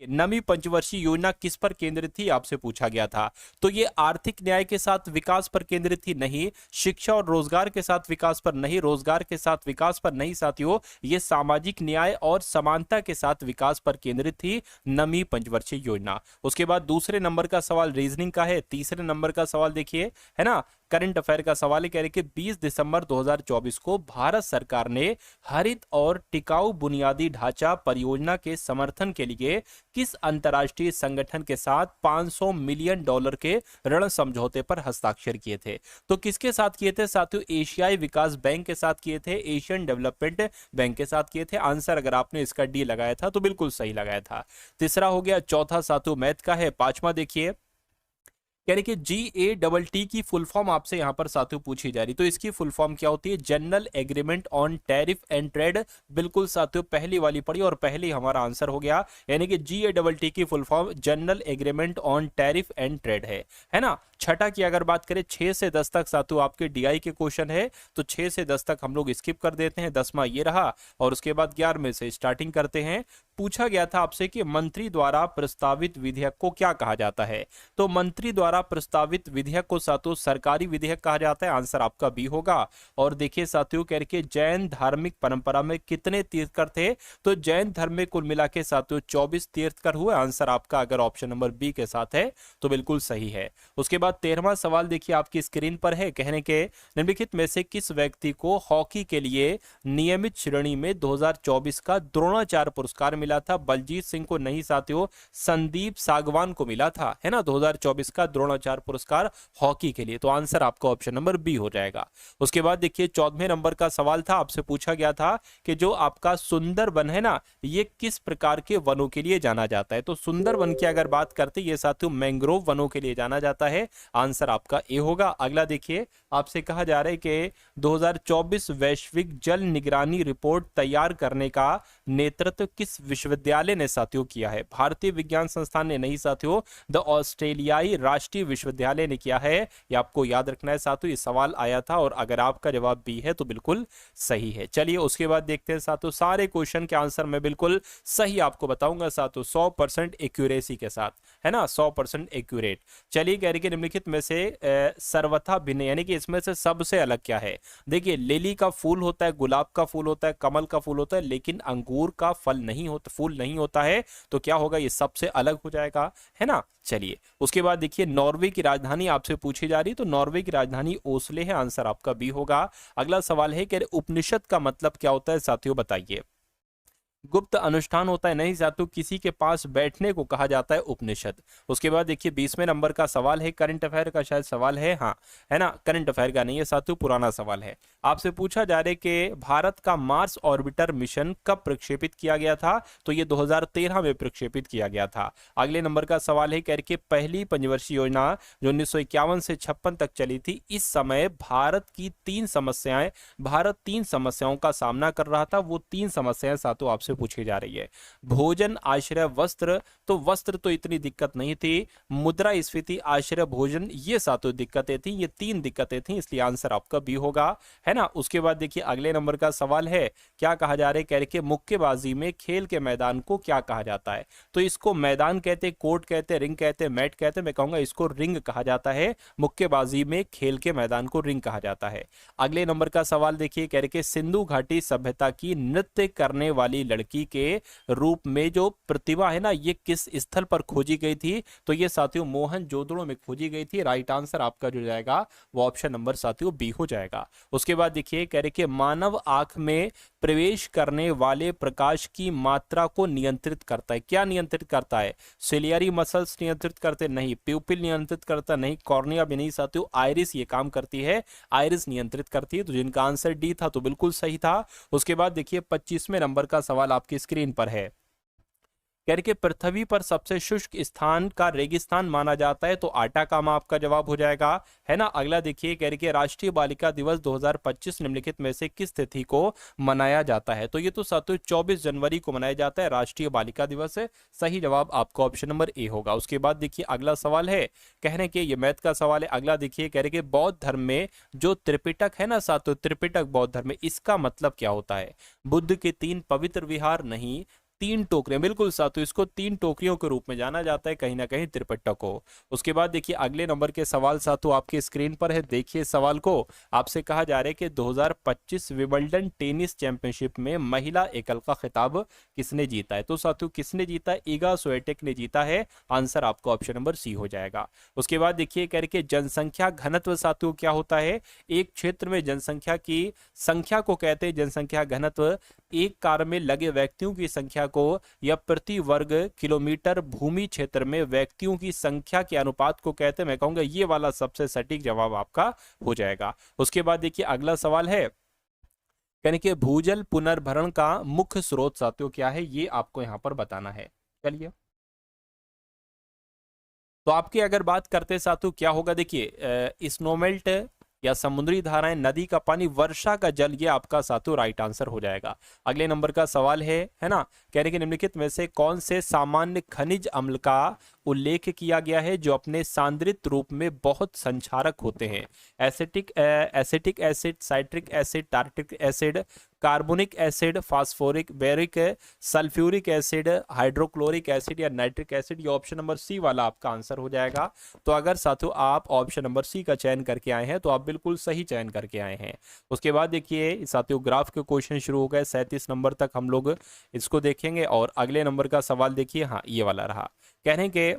नवी पंचवर्षीय योजना किस पर केंद्रित थी, आपसे पूछा गया था। तो ये आर्थिक न्याय के साथ विकास पर केंद्रित थी, नहीं। शिक्षा और रोजगार के साथ विकास पर नहीं, रोजगार के साथ विकास पर नहीं साथियों, ये सामाजिक न्याय और समानता के साथ विकास पर केंद्रित थी नवी पंचवर्षीय योजना। उसके बाद दूसरे नंबर का सवाल रीजनिंग का है। तीसरे नंबर का सवाल देखिए, है ना, करंट अफेयर का सवाल है, कह रहे कि 20 दिसंबर 2024 को भारत सरकार ने हरित और टिकाऊ बुनियादी ढांचा परियोजना के समर्थन के लिए किस अंतर्राष्ट्रीय संगठन के साथ $500 मिलियन के ऋण समझौते पर हस्ताक्षर किए थे। तो किसके साथ किए थे साथियों, एशियाई विकास बैंक के साथ किए थे, एशियन डेवलपमेंट बैंक के साथ किए थे। आंसर अगर आपने इसका डी लगाया था तो बिल्कुल सही लगाया था। तीसरा हो गया। चौथा साथियों मैथ का है। पांचवा देखिए, कह रहे कि GATT की फुल फॉर्म आपसे यहां पर साथियों पूछी जा रही, तो इसकी फुल फॉर्म क्या होती है, general agreement on tariff and trade. बिल्कुल साथियों पहली वाली पढ़ी और पहली हमारा आंसर हो गया, यानी कि GATT की full form general agreement on tariff and trade है ना। छठा की अगर बात करें 6 से 10 तक साथियों आपके DI के क्वेश्चन है, तो 6 से 10 तक हम लोग स्किप कर देते हैं, 10वां ये रहा। और उसके बाद 11वें से स्टार्टिंग करते हैं। पूछा गया था आपसे कि मंत्री द्वारा प्रस्तावित विधेयक को क्या कहा जाता है, तो मंत्री द्वारा प्रस्तावित विधेयक को साथियों सरकारी विधेयक कहा जाता है। आंसर आपका बी होगा। और देखिए साथियों, कह के जैन धार्मिक परंपरा में कितने तीर्थकर थे, तो जैन धर्म में कुल मिला के साथियों 24 तीर्थकर हुए। आंसर आपका अगर ऑप्शन नंबर बी के साथ है तो बिल्कुल सही है। उसके बाद 13वां सवाल देखिए आपकी स्क्रीन पर है, कहने के निम्नलिखित में से किस व्यक्ति को हॉकी के लिए नियमित श्रेणी में 2024 का द्रोणाचार्य पुरस्कार मिला था। बलजीत सिंह को नहीं साथियों, संदीप सागवान को मिला था, है ना, 2024 का द्रोणाचार्य पुरस्कार हॉकी के लिए। तो आंसर आपका ऑप्शन नंबर बी हो जाएगा। उसके बाद देखिए 14वें नंबर का सवाल था, आपसे पूछा गया था कि जो आपका सुंदर वन है ना, ये किस प्रकार के वनों के लिए जाना जाता है। तो सुंदर वन की अगर बात करते ये साथियों मैंग्रोव वनों के लिए जाना जाता है। आंसर आपका ए होगा। अगला देखिए, आपसे कहा जा रहा है कि 2024 वैश्विक जल निगरानी रिपोर्ट तैयार करने का नेतृत्व किस विश्वविद्यालय ने साथियों किया है। भारतीय विज्ञान संस्थान ने नहीं साथियों, द ऑस्ट्रेलियाई राष्ट्रीय विश्वविद्यालय ने किया है। ये आपको याद रखना है साथियों, ये सवाल आया था और अगर आपका जवाब बी है तो बिल्कुल सही है। चलिए उसके बाद देखते हैं साथियों, सारे क्वेश्चन के आंसर मैं बिल्कुल सही आपको बताऊंगा साथियों, 100% एक्यूरेसी के साथ, है ना, 100% एक्यूरेट। चलिए कह रही कि निम्नलिखित में से सर्वथा भिन्न, यानी कि इसमें से सबसे अलग क्या है। देखिए लिली का फूल होता है, गुलाब का फूल होता है, कमल का फूल होता है, लेकिन अंगूर का फल नहीं होता, फूल नहीं होता है। तो क्या होगा, ये सबसे अलग हो जाएगा, है ना। चलिए उसके बाद देखिए, नॉर्वे की राजधानी आपसे पूछी जा रही, तो नॉर्वे की राजधानी ओस्ले है। आंसर आपका बी होगा। अगला सवाल है कि उपनिषद का मतलब क्या होता है साथियों, बताइए। गुप्त अनुष्ठान होता है, नहीं साथियों, किसी के पास बैठने को कहा जाता है उपनिषद। उसके बाद देखिए 20वें नंबर का सवाल है, करंट अफेयर का शायद सवाल है, हाँ, है ना, करंट अफेयर का नहीं है साथियों, पुराना सवाल है। आपसे पूछा जा रहा है कि भारत का मार्स ऑर्बिटर मिशन कब प्रक्षेपित किया गया था, तो ये 2013 में प्रक्षेपित किया गया था। अगले नंबर का सवाल है, कह के पहली पंचवर्षीय योजना जो 1951 से 56 तक चली थी, इस समय भारत 3 समस्याओं का सामना कर रहा था। वो 3 समस्याएं साथियों आपसे पूछी जा रही है। भोजन, आश्रय, वस्त्र। तो वस्त्र तो इतनी दिक्कत नहीं थी, मुद्रास्फीति, आश्रय, भोजन, ये सातों दिक्कतें थी, ये 3 दिक्कतें थी, इसलिए आंसर आपका बी होगा, है ना। उसके बाद देखिए अगले नंबर का सवाल है, क्या कहा जा रहा है, कह रहे कि मुक्केबाजी में खेल के मैदान को क्या कहा जाता है। तो इसको मैदान कहते, कोर्ट कहते, रिंग कहते, मैट कहते, मैं कहूंगा इसको रिंग कहा जाता है। मुक्केबाजी में खेल के मैदान को रिंग कहा जाता है। अगले नंबर का सवाल देखिए, कह रहे कि सिंधु घाटी सभ्यता की नृत्य करने वाली लड़की के रूप में जो प्रतिभा है ना, ये किस स्थल पर खोजी गई थी, तो ये साथियों मोहनजोदड़ो में खोजी गई थी। राइट आंसर आपका जो जाएगा वो ऑप्शन नंबर साथियों बी हो जाएगा। उसके बाद देखिए कह रहे कि मानव आंख में प्रवेश करने वाले प्रकाश की मात्रा को नियंत्रित करता है। क्या नियंत्रित करता है, सिलियरी मसल्स नियंत्रित करते नहीं, प्यूपिल नियंत्रित करता नहीं, कॉर्निया भी नहीं साथियों, आइरिस ये काम करती है, आइरिस नियंत्रित करती है। तो जिनका आंसर डी था तो बिल्कुल सही था। उसके बाद देखिए 25वें नंबर का सवाल आपकी स्क्रीन पर है, कह रहे कि पृथ्वी पर सबसे शुष्क स्थान का रेगिस्तान माना जाता है, तो आटाकामा आपका जवाब हो जाएगा, है ना। अगला देखिए कह रहे कि राष्ट्रीय बालिका दिवस 2025 निम्नलिखित में से किस तिथि को मनाया जाता है, तो ये तो साथियों 24 जनवरी को मनाया जाता है, राष्ट्रीय बालिका दिवस है। सही जवाब आपका ऑप्शन नंबर ए होगा। उसके बाद देखिए अगला सवाल है, कहने के ये मैथ का सवाल है। अगला देखिए कह रहे कि बौद्ध धर्म में जो त्रिपिटक है ना साथियों, त्रिपिटक बौद्ध धर्म में, इसका मतलब क्या होता है। बुद्ध के 3 पवित्र विहार नहीं, तीन टोकरियां, बिल्कुल साथियों, इसको तीन टोकरियों के रूप में जाना जाता है कहीं ना कहीं त्रिपिटक को। उसके बाद देखिए अगले नंबर के सवाल साथियों आपके स्क्रीन पर है, देखिए सवाल को। आपसे कहा जा रहा है कि 2025 विंबलडन टेनिस चैंपियनशिप में महिला एकल का खिताब किसने जीता है? तो साथियों किसने जीता है? इगा स्विएटेक ने जीता है। आंसर आपका ऑप्शन नंबर सी हो जाएगा। उसके बाद देखिए कह रहे कि जनसंख्या घनत्व साथियों क्या होता है? एक क्षेत्र में जनसंख्या की संख्या को कहते हैं जनसंख्या घनत्व। एक कार में लगे व्यक्तियों की संख्या को या प्रति वर्ग किलोमीटर भूमि क्षेत्र में व्यक्तियों की संख्या के अनुपात को कहते हैं। मैं कहूंगा ये वाला सबसे सटीक जवाब आपका हो जाएगा। उसके बाद देखिए अगला सवाल है, यानी कि भूजल पुनर्भरण का मुख्य स्रोत साथियों क्या है? ये आपको यहां पर बताना है। चलिए, तो आपकी अगर बात करते साथियों क्या होगा, देखिए स्नोमेल्ट या समुद्री धाराएं, नदी का पानी, वर्षा का जल, ये आपका साथियों राइट आंसर हो जाएगा। अगले नंबर का सवाल है ना, कह रहे कि निम्नलिखित में से कौन से सामान्य खनिज अम्ल का उल्लेख किया गया है जो अपने सांद्रित रूप में बहुत संक्षारक होते हैं? Acetic acid, citric acid, tartaric acid, carbonic acid, phosphoric, बेरिक, sulphuric acid, hydrochloric acid या नाइट्रिक एसिड। ये ऑप्शन नंबर सी वाला आपका आंसर हो जाएगा। तो अगर साथियों आप ऑप्शन नंबर सी का चयन करके आए हैं तो आप बिल्कुल सही चयन करके आए हैं। उसके बाद देखिए साथियों ग्राफ के क्वेश्चन शुरू हो गए, 37 नंबर तक हम लोग इसको देखेंगे। और अगले नंबर का सवाल देखिए, हाँ ये वाला रहा, कह रहे हैं कि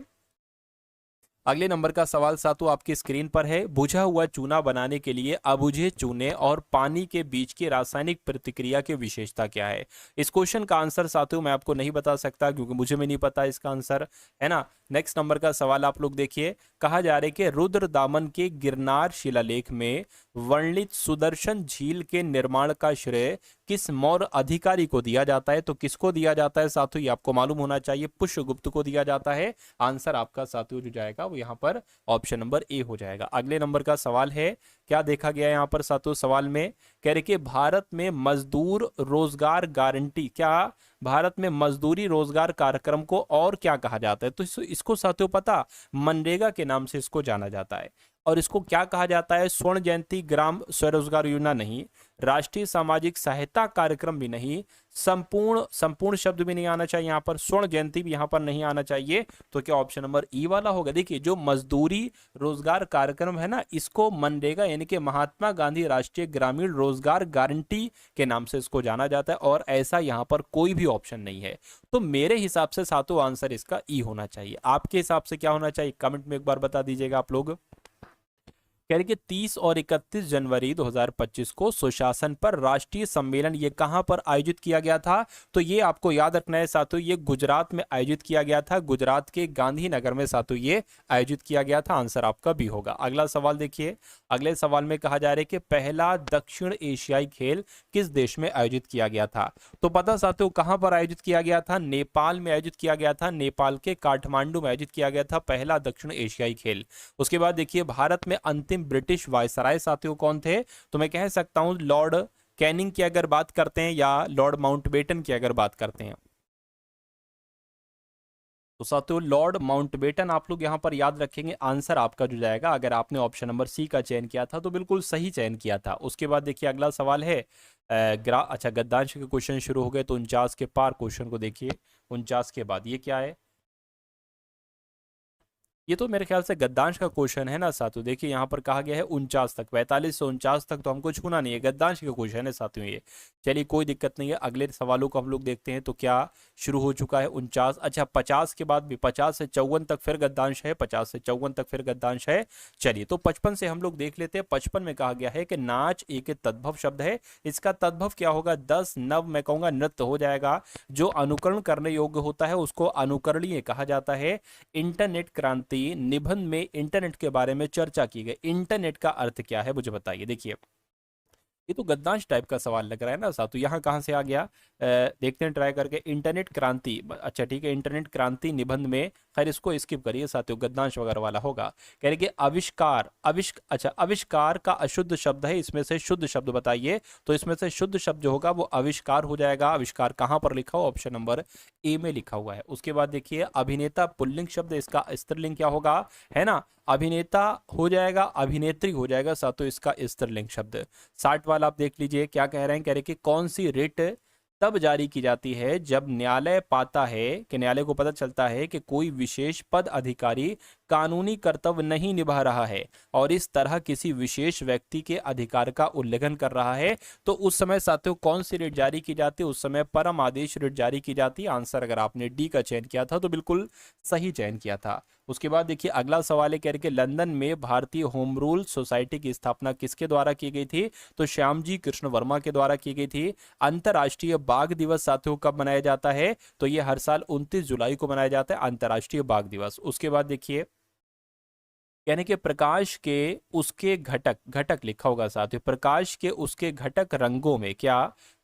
अगले नंबर का सवाल साथियों आपकी स्क्रीन पर है, बुझा हुआ चूना बनाने के लिए अबुझे चूने और पानी के बीच की रासायनिक प्रतिक्रिया की विशेषता क्या है? इस क्वेश्चन का आंसर साथियों मैं आपको नहीं बता सकता क्योंकि मुझे भी नहीं पता इसका आंसर, है ना। नेक्स्ट नंबर का सवाल आप लोग देखिए, कहा जा रहा है कि रुद्र दामन के गिरनार शिलालेख में वर्णित सुदर्शन झील के निर्माण का श्रेय किस मौर्य अधिकारी को दिया जाता है? तो किसको दिया जाता है साथियों? ये आपको मालूम होना चाहिए, पुष्यगुप्त को दिया जाता है। आंसर आपका साथियों जो जाएगा वो यहाँ पर ऑप्शन नंबर ए हो जाएगा। अगले नंबर का सवाल है, क्या देखा गया यहाँ पर साथियों सवाल में, कह रहे कि भारत में मजदूर रोजगार गारंटी, क्या भारत में मजदूरी रोजगार कार्यक्रम को और क्या कहा जाता है? तो इसको साथियों पता, मनरेगा के नाम से इसको जाना जाता है। और इसको क्या कहा जाता है? स्वर्ण जयंती ग्राम स्वरोजगार योजना नहीं, राष्ट्रीय सामाजिक सहायता कार्यक्रम भी नहीं, संपूर्ण शब्द भी नहीं आना चाहिए यहाँ पर, स्वर्ण जयंती भी यहाँ पर नहीं आना चाहिए। तो क्या ऑप्शन नंबर ई वाला होगा? देखिए जो मजदूरी रोजगार कार्यक्रम है ना, इसको मनरेगा यानी कि महात्मा गांधी राष्ट्रीय ग्रामीण रोजगार गारंटी के नाम से इसको जाना जाता है। और ऐसा यहाँ पर कोई भी ऑप्शन नहीं है। तो मेरे हिसाब से सातों आंसर इसका ई होना चाहिए। आपके हिसाब से क्या होना चाहिए? कमेंट में एक बार बता दीजिएगा आप लोग। कह रहे कि 30 और 31 जनवरी 2025 को सुशासन पर राष्ट्रीय सम्मेलन ये कहां पर आयोजित किया गया था? तो ये आपको याद रखना है साथियों, ये गुजरात में आयोजित किया गया था, गुजरात के गांधीनगर में साथियों ये आयोजित किया गया था। आंसर आपका भी होगा। अगला सवाल देखिए, अगले सवाल में कहा जा रहा है कि पहला दक्षिण एशियाई खेल किस देश में आयोजित किया गया था? तो पता साथियों कहां पर आयोजित किया गया था? नेपाल में आयोजित किया गया था, नेपाल के काठमांडू में आयोजित किया गया था पहला दक्षिण एशियाई खेल। उसके बाद देखिए भारत में अंतिम ब्रिटिश वायसराय साथियों कौन थे? तो मैं कह सकता हूं लॉर्ड कैनिंग की अगर बात करते हैं या लॉर्ड माउंटबेटन की अगर बात करते हैं, तो साथियों लॉर्ड माउंटबेटन आप लोग यहां पर याद रखेंगे। आंसर आपका जो जाएगा, अगर आपने ऑप्शन नंबर सी का चयन किया था तो बिल्कुल सही चयन किया था। उसके बाद देखिए अगला सवाल है, अच्छा गद्दांश के क्वेश्चन शुरू हो गए, तो 49 के पार क्वेश्चन को देखिए। 49 के बाद ये क्या है? ये तो मेरे ख्याल से गद्दांश का क्वेश्चन है ना साथियों। देखिए यहाँ पर कहा गया है 49 तक, 45 से 49 तक तो हमको छूना नहीं है, गद्दांश का क्वेश्चन है साथियों ये। चलिए कोई दिक्कत नहीं है, अगले सवालों को हम लोग देखते हैं। तो क्या शुरू हो चुका है 49, अच्छा 50 के बाद भी 50 से 54 तक फिर गद्दांश है, 50 से 54 तक फिर गद्दांश है। चलिए तो 55 से हम लोग देख लेते हैं। 55 में कहा गया है कि नाच एक तद्भव शब्द है, इसका तद्भव क्या होगा? 10 नव, मैं कहूंगा नृत्य हो जाएगा। जो अनुकरण करने योग्य होता है उसको अनुकरणीय कहा जाता है। इंटरनेट क्रांति निबंध में इंटरनेट के बारे में चर्चा की गई, इंटरनेट का अर्थ क्या है मुझे बताइए। देखिए ये तो गद्दांश टाइप का सवाल लग रहा है ना साथू, यहाँ कहाँ से आ गया? देखते हैं ट्राई करके। इंटरनेट क्रांति, अच्छा ठीक है, इंटरनेट क्रांति निबंध में, खैर इसको स्किप करिए साथियों, गद्दांश वगैरह वाला होगा। कह रहे कि आविष्कार, अच्छा आविष्कार का अशुद्ध शब्द है, इसमें से शुद्ध शब्द बताइए। तो इसमें से शुद्ध शब्द जो होगा वो आविष्कार हो जाएगा। आविष्कार कहाँ पर लिखा हो? ऑप्शन नंबर ए में लिखा हुआ है। उसके बाद देखिए अभिनेता पुल्लिंग शब्द, इसका स्त्रीलिंग क्या होगा? है ना, अभिनेता हो जाएगा, अभिनेत्री हो जाएगा साथियों इसका स्त्रीलिंग शब्द। 60 वाला आप देख लीजिए क्या कह रहे हैं, कह रहे कि कौन सी रिट तब जारी की जाती है जब न्यायालय पाता है कि न्यायालय को पता चलता है कि कोई विशेष पद अधिकारी कानूनी कर्तव्य नहीं निभा रहा है और इस तरह किसी विशेष व्यक्ति के अधिकार का उल्लंघन कर रहा है। तो उस समय साथियों कौन सी रिट जारी की जाती है? उस समय परम आदेश रिट जारी की जाती है। आंसर अगर आपने डी का चयन किया था तो बिल्कुल सही चयन किया था। उसके बाद देखिए अगला सवाल है, कह रहे कि लंदन में भारतीय होम रूल सोसाइटी की स्थापना किसके द्वारा की गई थी? तो श्यामजी कृष्ण वर्मा के द्वारा की गई थी। अंतर्राष्ट्रीय बाघ दिवस साथियों कब मनाया जाता है? तो ये हर साल 29 जुलाई को मनाया जाता है अंतर्राष्ट्रीय बाघ दिवस। उसके बाद देखिए यानी कि प्रकाश के उसके घटक, घटक लिखा होगा साथियों, प्रकाश के उसके घटक रंगों में क्या,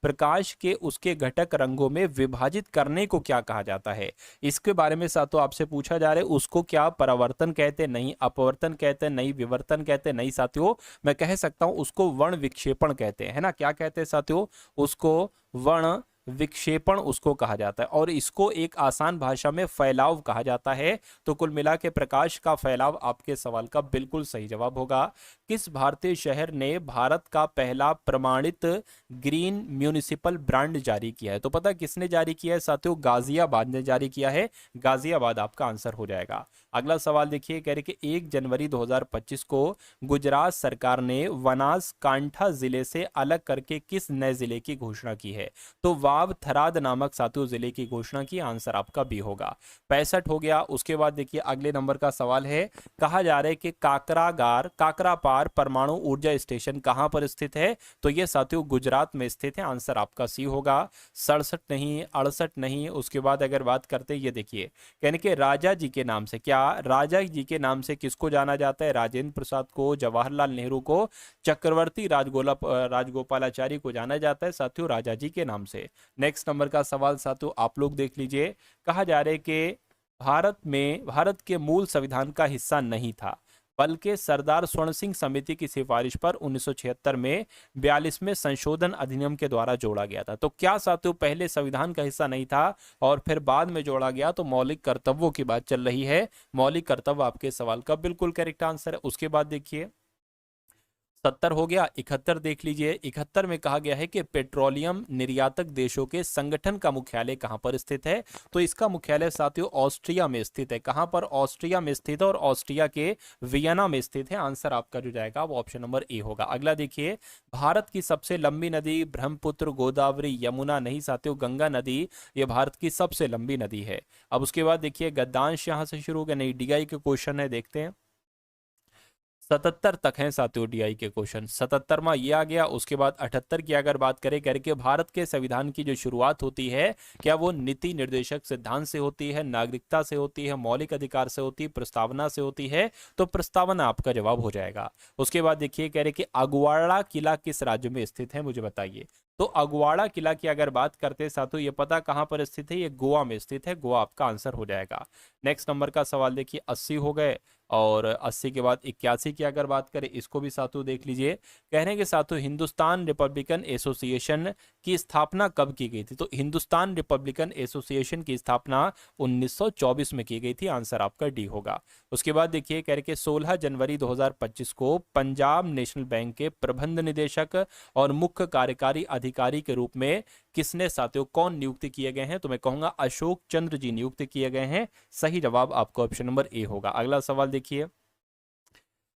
प्रकाश के उसके घटक रंगों में विभाजित करने को क्या कहा जाता है? इसके बारे में साथियों आपसे पूछा जा रहा है। उसको क्या परावर्तन कहते, नहीं अपवर्तन कहते, नहीं विवर्तन कहते, नहीं साथियों मैं कह सकता हूं उसको वर्ण विक्षेपण कहते हैं, है ना। क्या कहते हैं साथियों? उसको वर्ण विक्षेपण उसको कहा जाता है और इसको एक आसान भाषा में फैलाव कहा जाता है। तो कुल मिला के प्रकाश का फैलाव आपके सवाल का बिल्कुल सही जवाब होगा। किस भारतीय शहर ने भारत का पहला प्रमाणित ग्रीन म्यूनिसिपल ब्रांड जारी किया है? तो पता किसने जारी किया है साथियों? गाजियाबाद ने जारी किया है। गाजियाबाद आपका आंसर हो जाएगा। अगला सवाल देखिए, कह रहे कि 1 जनवरी 2025 को गुजरात सरकार ने बनासकांठा जिले से अलग करके किस नए जिले की घोषणा की है? तो वाव थराद नामक सातों जिले की घोषणा की। आंसर आपका बी होगा। 65 हो गया। उसके बाद देखिए अगले नंबर का सवाल है, कहा जा रहा है कि काकरापार परमाणु ऊर्जा स्टेशन कहां पर स्थित है? तो यह साथियों गुजरात में स्थित है। आंसर आपका सी होगा। 67 नहीं, 68 नहीं। उसके बाद अगर बात करते हैं, ये देखिए कहने के राजा जी के नाम से, क्या राजा जी के नाम से किसको जाना जाता है? राजेंद्र प्रसाद को, जवाहरलाल नेहरू को, चक्रवर्ती राजगोपालाचारी को जाना जाता है साथियों राजा जी के नाम से। नेक्स्ट नंबर का सवाल साथियों आप लोग देख लीजिए, कहा जा रहा है कि भारत के मूल संविधान का हिस्सा नहीं था बल्कि सरदार स्वर्ण सिंह समिति की सिफारिश पर 1976 में 42वें संशोधन अधिनियम के द्वारा जोड़ा गया था। तो क्या साथियों पहले संविधान का हिस्सा नहीं था और फिर बाद में जोड़ा गया? तो मौलिक कर्तव्यों की बात चल रही है। मौलिक कर्तव्य आपके सवाल का बिल्कुल करेक्ट आंसर है। उसके बाद देखिए 70 हो गया। 71 देख लीजिए। 71 में कहा गया है कि पेट्रोलियम निर्यातक देशों के संगठन का मुख्यालय कहां पर स्थित है? तो इसका मुख्यालय साथियों ऑस्ट्रिया में स्थित है। कहां पर? ऑस्ट्रिया में स्थित है और ऑस्ट्रिया के वियना में स्थित है। आंसर आपका जो जाएगा वो ऑप्शन नंबर ए होगा। अगला देखिए, भारत की सबसे लंबी नदी ब्रह्मपुत्र, गोदावरी, यमुना नहीं साथियों गंगा नदी ये भारत की सबसे लंबी नदी है। अब उसके बाद देखिए गद्दांश यहां से शुरू हो गया, नहीं डीआई के क्वेश्चन है, देखते हैं। 77 तक हैं साथियों डीआई के क्वेश्चन। 77वां ये आ गया। उसके बाद 78 की अगर बात करें करके भारत के संविधान की जो शुरुआत होती है क्या वो नीति निर्देशक सिद्धांत से होती है, नागरिकता से होती है, मौलिक अधिकार से होती है, प्रस्तावना से होती है? तो प्रस्तावना आपका जवाब हो जाएगा। उसके बाद देखिए कह रहे कि अगवाड़ा किला किस राज्य में स्थित है, मुझे बताइए। तो अगवाड़ा किला की अगर बात करते हैं साथियों ये पता कहां पर स्थित है? ये गोवा में स्थित है। गोवा आपका आंसर हो जाएगा। नेक्स्ट नंबर का सवाल देखिए 80 हो गए और 80 के बाद 81 की अगर बात करें इसको भी साथियों देख लीजिए। कहने के साथियों हिंदुस्तान रिपब्लिकन एसोसिएशन की स्थापना कब की गई थी? तो हिंदुस्तान रिपब्लिकन एसोसिएशन की स्थापना 1924 में की गई थी। आंसर आपका डी होगा। उसके बाद देखिए कह रहे कि 16 जनवरी 2025 को पंजाब नेशनल बैंक के प्रबंध निदेशक और मुख्य कार्यकारी अधिकारी के रूप में किसने साथियों कौन नियुक्त किए गए हैं? तो मैं कहूंगा अशोक चंद्र जी नियुक्त किए गए हैं। सही जवाब आपका ऑप्शन नंबर ए होगा। अगला सवाल देखिए,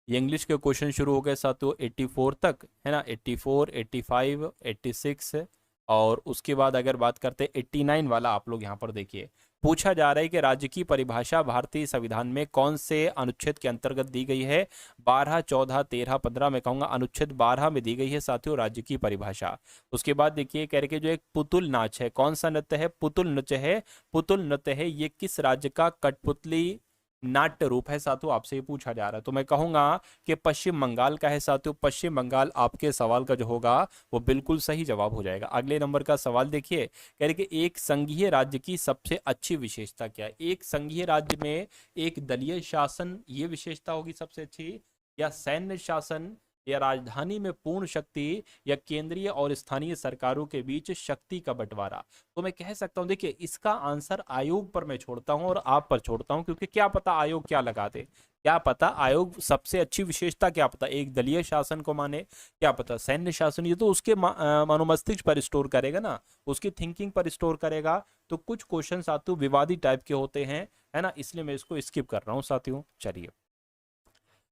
ये इंग्लिश के क्वेश्चन शुरू हो गए साथियों 84 तक, है ना। 84, 85, 86 और उसके बाद अगर बात करते हैं 89 वाला आप लोग यहाँ पर देखिए। पूछा जा रहा है कि राज्य की परिभाषा भारतीय संविधान में कौन से अनुच्छेद के अंतर्गत दी गई है? 12, 14, 13, 15 में कहूंगा अनुच्छेद 12 में दी गई है साथियों राज्य की परिभाषा। उसके बाद देखिए कह रहे कि जो एक पुतुल नाच है, कौन सा नृत्य है? पुतुल नृत्य है। पुतुल नृत्य है ये किस राज्य का कठपुतली नाट्य रूप है साथियों? आपसे ये पूछा जा रहा है। तो मैं कहूंगा कि पश्चिम बंगाल का है साथियों। पश्चिम बंगाल आपके सवाल का जो होगा वो बिल्कुल सही जवाब हो जाएगा। अगले नंबर का सवाल देखिए, कह रहे कि एक संघीय राज्य की सबसे अच्छी विशेषता क्या है? एक संघीय राज्य में एक दलीय शासन ये विशेषता होगी सबसे अच्छी, या सैन्य शासन, या राजधानी में पूर्ण शक्ति, या केंद्रीय और स्थानीय सरकारों के बीच शक्ति का बंटवारा। तो मैं कह सकता हूं, देखिए इसका आंसर आयोग पर मैं छोड़ता हूं और आप पर छोड़ता हूं, क्योंकि क्या पता आयोग क्या लगा दे, क्या पता आयोग सबसे अच्छी विशेषता, क्या पता एक दलीय शासन को माने, क्या पता सैन्य शासन, ये तो उसके मनोमस्तिष्क पर स्टोर करेगा ना, उसकी थिंकिंग पर स्टोर करेगा। तो कुछ क्वेश्चन साथियों विवादी टाइप के होते हैं, है ना, इसलिए मैं इसको स्किप कर रहा हूं साथियों। चलिए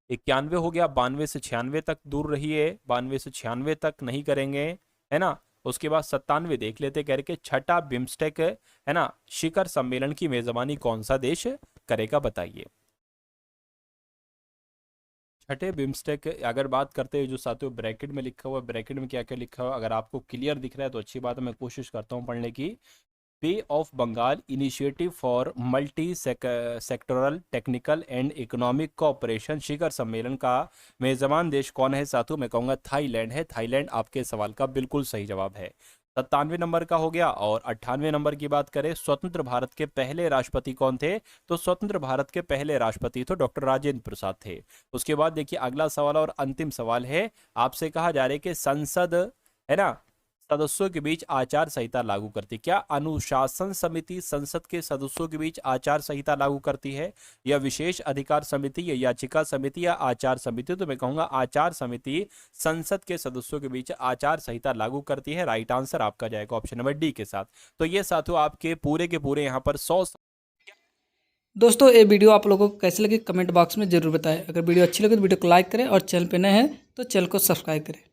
91 हो गया, 92 से 96 तक दूर रहिए, 92 से 96 तक नहीं करेंगे, है ना। उसके बाद 97 देख लेते करके, छठा बिम्स्टेक, है ना, शिखर सम्मेलन की मेजबानी कौन सा देश करेगा बताइए। छठे बिम्स्टेक अगर बात करते हैं, जो साथियों ब्रैकेट में लिखा हुआ है, ब्रैकेट में क्या क्या लिखा हुआ है, अगर आपको क्लियर दिख रहा है तो अच्छी बात है, मैं कोशिश करता हूँ पढ़ने की। Bay of Bengal initiative for multi sectoral technical and economic cooperation शिखर सम्मेलन का मेजबान देश कौन है साथियों, मैं कहूंगा थाईलैंड है। थाईलैंड आपके सवाल का बिल्कुल सही जवाब है। 97 नंबर का हो गया। और 98 नंबर की बात करें, स्वतंत्र भारत के पहले राष्ट्रपति कौन थे, तो स्वतंत्र भारत के पहले राष्ट्रपति तो डॉक्टर राजेंद्र प्रसाद थे। उसके बाद देखिए अगला सवाल और अंतिम सवाल है, आपसे कहा जा रहा है कि संसद, है ना, सदस्यों के बीच आचार संहिता लागू करती, क्या अनुशासन समिति संसद के सदस्यों के बीच आचार संहिता लागू करती है, या विशेष अधिकार समिति, या याचिका समिति, या आचार समिति, तो मैं कहूंगा आचार समिति संसद के सदस्यों के बीच आचार संहिता लागू करती है। राइट आंसर आपका जाएगा ऑप्शन नंबर डी के साथ। तो ये साथियों आपके पूरे के पूरे यहाँ पर 100। दोस्तों ये वीडियो आप लोगों को कैसे लगी कमेंट बॉक्स में जरूर बताएं। अगर वीडियो अच्छी लगे तो वीडियो को लाइक करें और चैनल पे नए हैं तो चैनल को सब्सक्राइब करें।